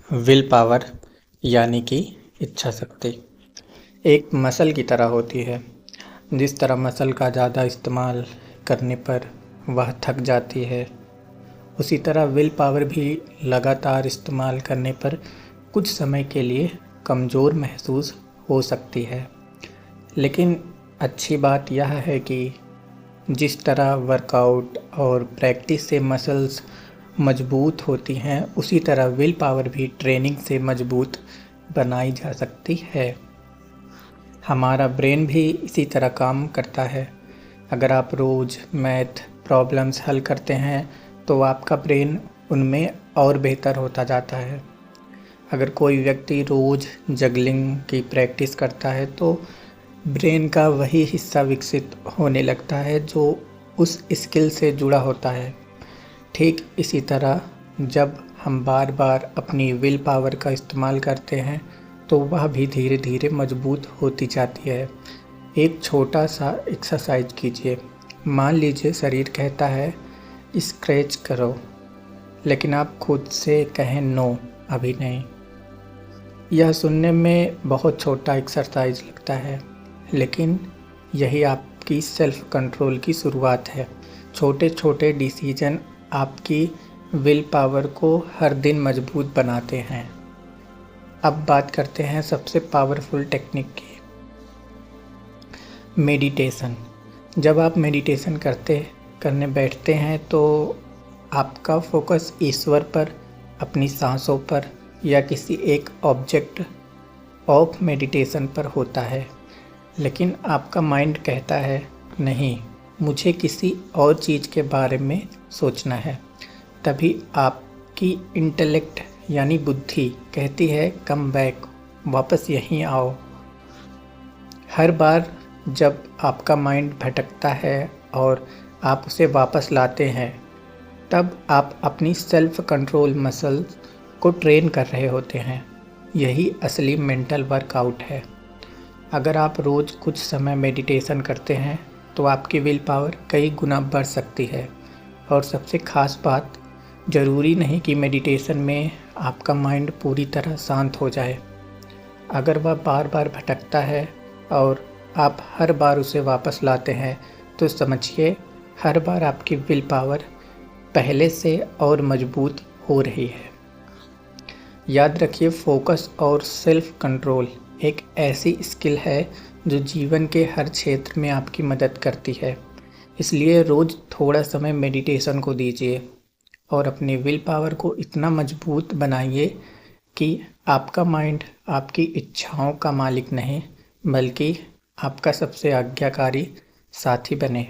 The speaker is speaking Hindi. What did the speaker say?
विल पावर यानी कि इच्छा शक्ति एक मसल की तरह होती है। जिस तरह मसल का ज़्यादा इस्तेमाल करने पर वह थक जाती है, उसी तरह विल पावर भी लगातार इस्तेमाल करने पर कुछ समय के लिए कमज़ोर महसूस हो सकती है। लेकिन अच्छी बात यह है कि जिस तरह वर्कआउट और प्रैक्टिस से मसल्स मजबूत होती हैं, उसी तरह विल पावर भी ट्रेनिंग से मजबूत बनाई जा सकती है। हमारा ब्रेन भी इसी तरह काम करता है। अगर आप रोज़ मैथ प्रॉब्लम्स हल करते हैं तो आपका ब्रेन उनमें और बेहतर होता जाता है। अगर कोई व्यक्ति रोज़ जगलिंग की प्रैक्टिस करता है तो ब्रेन का वही हिस्सा विकसित होने लगता है जो उस स्किल से जुड़ा होता है। ठीक इसी तरह जब हम बार बार अपनी विल पावर का इस्तेमाल करते हैं तो वह भी धीरे धीरे मजबूत होती जाती है। एक छोटा सा एक्सरसाइज कीजिए। मान लीजिए शरीर कहता है स्ट्रेच करो, लेकिन आप खुद से कहें नो, अभी नहीं। यह सुनने में बहुत छोटा एक्सरसाइज लगता है, लेकिन यही आपकी सेल्फ कंट्रोल की शुरुआत है। छोटे छोटे डिसीजन आपकी विल पावर को हर दिन मजबूत बनाते हैं। अब बात करते हैं सबसे पावरफुल टेक्निक की, मेडिटेशन। जब आप मेडिटेशन करने बैठते हैं तो आपका फोकस ईश्वर पर, अपनी सांसों पर या किसी एक ऑब्जेक्ट ऑफ मेडिटेशन पर होता है। लेकिन आपका माइंड कहता है नहीं, मुझे किसी और चीज़ के बारे में सोचना है। तभी आपकी इंटेलेक्ट यानी बुद्धि कहती है कम बैक, वापस यहीं आओ। हर बार जब आपका माइंड भटकता है और आप उसे वापस लाते हैं, तब आप अपनी सेल्फ कंट्रोल मसल को ट्रेन कर रहे होते हैं। यही असली मेंटल वर्कआउट है। अगर आप रोज़ कुछ समय मेडिटेशन करते हैं तो आपकी विल पावर कई गुना बढ़ सकती है। और सबसे ख़ास बात, ज़रूरी नहीं कि मेडिटेशन में आपका माइंड पूरी तरह शांत हो जाए। अगर वह बार बार भटकता है और आप हर बार उसे वापस लाते हैं तो समझिए हर बार आपकी विल पावर पहले से और मजबूत हो रही है। याद रखिए, फोकस और सेल्फ कंट्रोल एक ऐसी स्किल है जो जीवन के हर क्षेत्र में आपकी मदद करती है। इसलिए रोज़ थोड़ा समय मेडिटेशन को दीजिए और अपनी विल पावर को इतना मजबूत बनाइए कि आपका माइंड आपकी इच्छाओं का मालिक नहीं, बल्कि आपका सबसे आज्ञाकारी साथी बने।